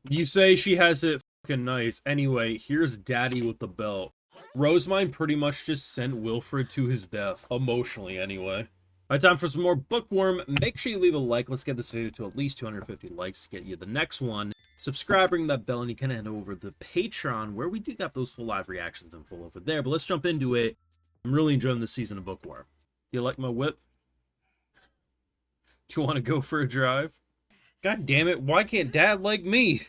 You say she has it fucking nice. Anyway, here's Daddy with the belt. Myne pretty much just sent Wilfried to his death. Emotionally, anyway. Alright, time for some more Bookworm. Make sure you leave a like. Let's get this video to at least 250 likes to get you the next one. Subscribe, ring that bell, and you can head over to the Patreon, where we do got those full live reactions and full over there. But let's jump into it. I'm really enjoying this season of Bookworm. You like my whip? Do you want to go for a drive? God damn it, why can't Dad like me?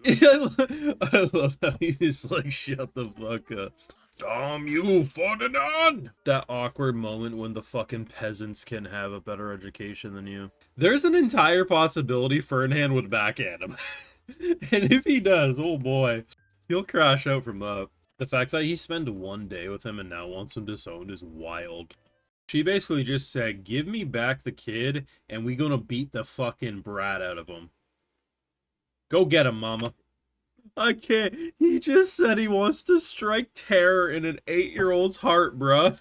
I love how he just like, shut the fuck up. Damn you, Ferdinand! That awkward moment when the fucking peasants can have a better education than you. There's an entire possibility Ferdinand would backhand him. And if he does, oh boy, he'll crash out from that. The fact that he spent one day with him and now wants him disowned is wild. She basically just said, give me back the kid, and we gonna beat the fucking brat out of him. Go get him, mama. I can't. He just said he wants to strike terror in an 8-year-old's heart, bruh.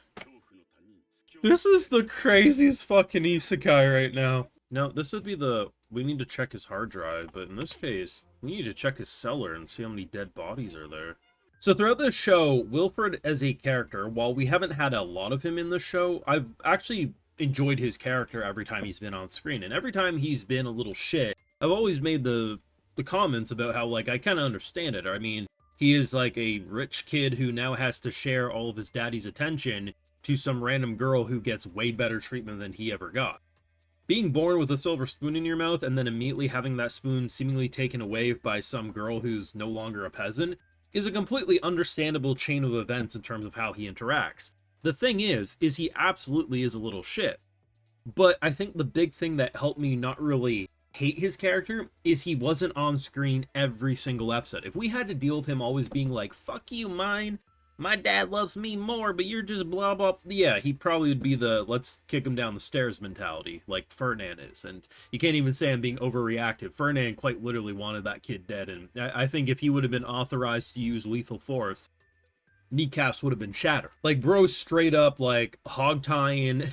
This is the craziest fucking isekai right now. No, this would be the... We need to check his hard drive, but in this case, we need to check his cellar and see how many dead bodies are there. So throughout this show, Wilfried as a character, while we haven't had a lot of him in the show, I've actually enjoyed his character every time he's been on screen. And every time he's been a little shit, I've always made the comments about how, like, I kind of understand it. I mean, he is like a rich kid who now has to share all of his daddy's attention to some random girl who gets way better treatment than he ever got. Being born with a silver spoon in your mouth and then immediately having that spoon seemingly taken away by some girl who's no longer a peasant is a completely understandable chain of events in terms of how he interacts. The thing is he absolutely is a little shit. But I think the big thing that helped me not really hate his character is he wasn't on screen every single episode. If we had to deal with him always being like, fuck you, Myne, my dad loves me more, but you're just blah blah, yeah, he probably would be the let's kick him down the stairs mentality, like Ferdinand is. And you can't even say I'm being overreactive. Ferdinand quite literally wanted that kid dead, and I think if he would have been authorized to use lethal force, kneecaps would have been shattered. Like, bro straight up, like, hog tying.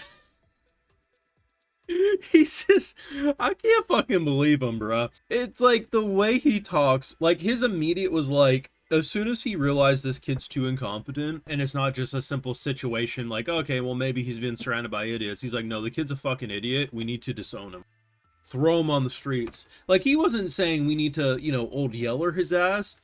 He's just, I can't fucking believe him, bruh. It's like the way he talks, like his immediate was like, as soon as he realized this kid's too incompetent, and it's not just a simple situation like, okay, well, maybe he's been surrounded by idiots. He's like, no, the kid's a fucking idiot. We need to disown him. Throw him on the streets. Like, he wasn't saying we need to, you know, old yeller his ass,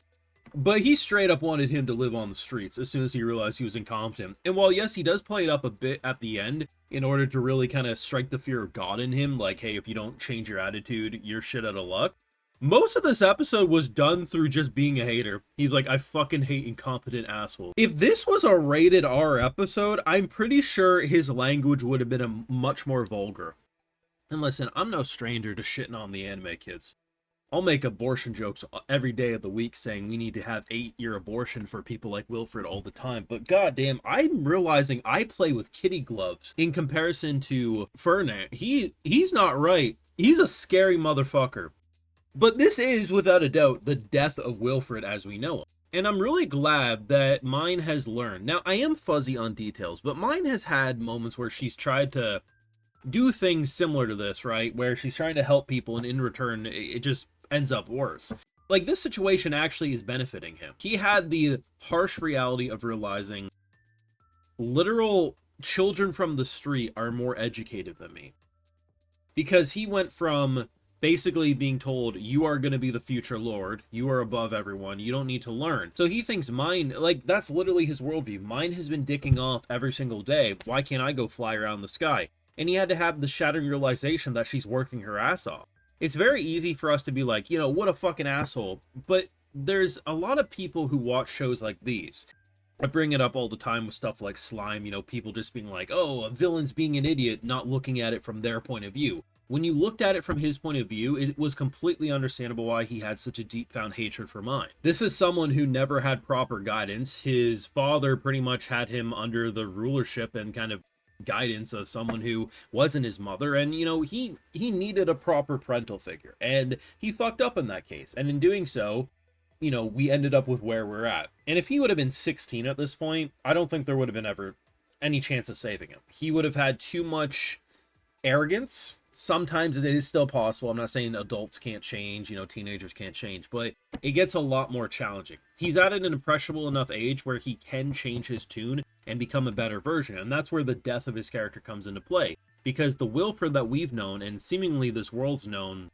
but he straight up wanted him to live on the streets as soon as he realized he was incompetent. And while, yes, he does play it up a bit at the end in order to really kind of strike the fear of God in him, like, hey, if you don't change your attitude, you're shit out of luck. Most of this episode was done through just being a hater. He's like, I fucking hate incompetent assholes. If this was a rated R episode, I'm pretty sure his language would have been a much more vulgar. And listen, I'm no stranger to shitting on the anime kids. I'll make abortion jokes every day of the week saying we need to have 8-year abortion for people like Wilfried all the time. But goddamn, I'm realizing I play with kitty gloves in comparison to Ferdinand. He's not right. He's a scary motherfucker. But this is, without a doubt, the death of Wilfried as we know him. And I'm really glad that Myne has learned. Now, I am fuzzy on details, but Myne has had moments where she's tried to do things similar to this, right? Where she's trying to help people, and in return, it just ends up worse. Like, this situation actually is benefiting him. He had the harsh reality of realizing literal children from the street are more educated than me. Because he went from basically being told, you are going to be the future lord, you are above everyone, you don't need to learn. So he thinks Myne, like, that's literally his worldview. Myne has been dicking off every single day. Why can't I go fly around the sky? And he had to have the shattering realization that she's working her ass off. It's very easy for us to be like, you know, what a fucking asshole. But there's a lot of people who watch shows like these. I bring it up all the time with stuff like Slime, you know, people just being like, oh, a villain's being an idiot, not looking at it from their point of view. When you looked at it from his point of view, it was completely understandable why he had such a deep-found hatred for Myne. This is someone who never had proper guidance. His father pretty much had him under the rulership and kind of guidance of someone who wasn't his mother, and, you know, he needed a proper parental figure, and he fucked up in that case. And in doing so, you know, we ended up with where we're at. And if he would have been 16 at this point, I don't think there would have been ever any chance of saving him. He would have had too much arrogance, Sometimes it is still possible. I'm not saying adults can't change, teenagers can't change, but it gets a lot more challenging. He's at an impressionable enough age where he can change his tune and become a better version, and that's where the death of his character comes into play. Because the Wilfried that we've known, and seemingly this world's known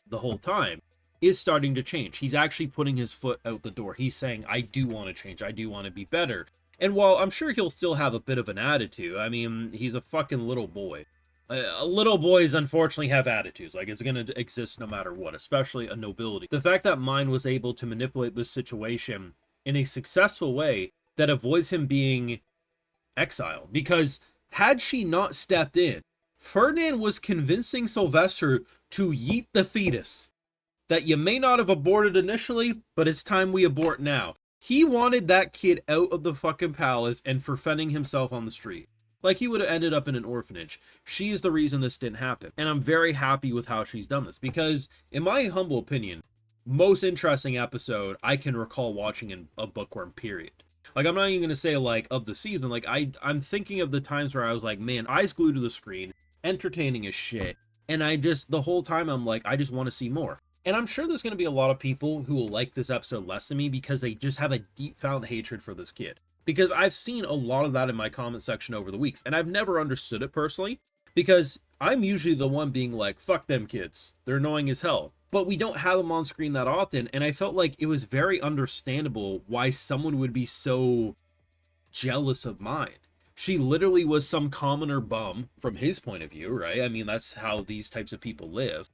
the whole time, is starting to change. He's actually putting his foot out the door. He's saying, I do want to change. I do want to be better. And while I'm sure he'll still have a bit of an attitude, I mean, he's a fucking little boy. Little boys unfortunately have attitudes. Like, it's going to exist no matter what, especially a nobility. The fact that Myne was able to manipulate this situation in a successful way that avoids him being exiled. Because had she not stepped in, Ferdinand was convincing Sylvester to yeet the fetus. That you may not have aborted initially, but it's time we abort now. He wanted that kid out of the fucking palace and for fending himself on the street. Like, he would have ended up in an orphanage. She is the reason this didn't happen. And I'm very happy with how she's done this. Because, in my humble opinion, most interesting episode I can recall watching in a Bookworm, period. Like, I'm not even going to say, like, of the season. Like, I'm thinking of the times where I was like, man, eyes glued to the screen, entertaining as shit. And the whole time I'm like, I just want to see more. And I'm sure there's going to be a lot of people who will like this episode less than me because they just have a deep found hatred for this kid. Because I've seen a lot of that in my comment section over the weeks, and I've never understood it personally, because I'm usually the one being like, fuck them kids, they're annoying as hell. But we don't have them on screen that often, and I felt like it was very understandable why someone would be so jealous of Myne. She literally was some commoner bum, from his point of view, right? I mean, that's how these types of people live.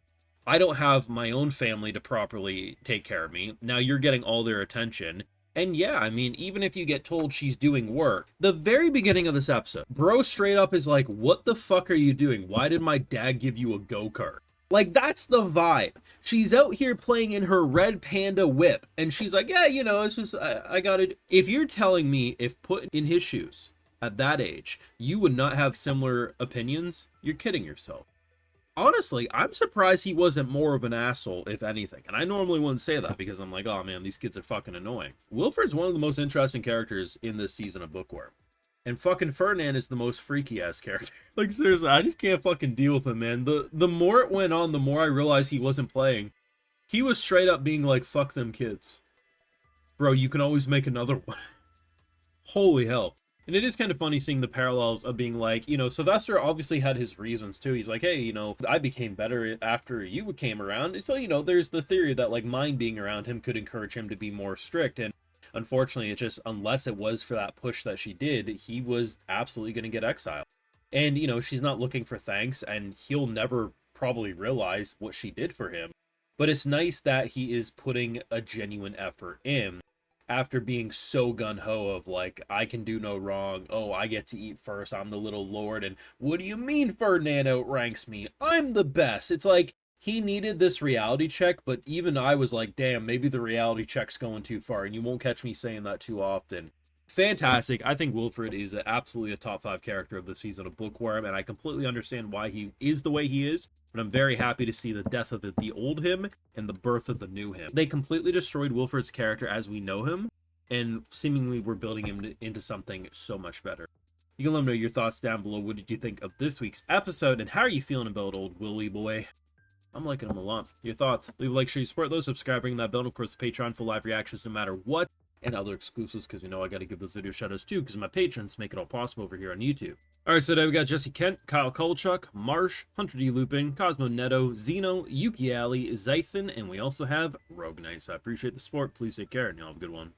I don't have my own family to properly take care of me. Now you're getting all their attention. And yeah, I mean, even if you get told she's doing work, the very beginning of this episode, bro straight up is like, what the fuck are you doing? Why did my dad give you a go-kart? Like, that's the vibe. She's out here playing in her red panda whip, and she's like, yeah, it's just, I got it. If you're telling me, if put in his shoes at that age, you would not have similar opinions, you're kidding yourself. Honestly, I'm surprised he wasn't more of an asshole, if anything. And I normally wouldn't say that because I'm like, oh man, these kids are fucking annoying. Wilfried's one of the most interesting characters in this season of Bookworm. And fucking Ferdinand is the most freaky-ass character. Like, seriously, I just can't fucking deal with him, man. The more it went on, the more I realized he wasn't playing. He was straight up being like, fuck them kids. Bro, you can always make another one. Holy hell. And it is kind of funny seeing the parallels of being like, Sylvester obviously had his reasons too. He's like, hey, I became better after you came around. So, there's the theory that like Myne being around him could encourage him to be more strict. And unfortunately, it just, unless it was for that push that she did, he was absolutely going to get exiled. And, she's not looking for thanks, and he'll never probably realize what she did for him. But it's nice that he is putting a genuine effort in. After being so gung-ho of like, I can do no wrong, oh, I get to eat first, I'm the little lord, and what do you mean Ferdinand outranks me? I'm the best. It's like, he needed this reality check, but even I was like, damn, maybe the reality check's going too far, and you won't catch me saying that too often. Fantastic. I think Wilfried is absolutely a top 5 character of the season of Bookworm, and I completely understand why he is the way he is, but I'm very happy to see the death of the old him and the birth of the new him. They completely destroyed Wilfried's character as we know him, and seemingly we're building him into something so much better. You can let me know your thoughts down below. What did you think of this week's episode, and how are you feeling about old Willy boy? I'm liking him a lot. Your thoughts? Leave a like, share, support those, subscribe, ring that bell, and of course the Patreon for live reactions no matter what, and other exclusives, because I got to give those video shoutouts too, because my patrons make it all possible over here on YouTube. Alright, so today we got Jesse Kent, Kyle Kolchuk, Marsh, Hunter D. Lupin, Cosmo Neto, Zeno, Yuki Ali, Zython, and we also have Rogue Knight. So I appreciate the support. Please take care, and y'all have a good one.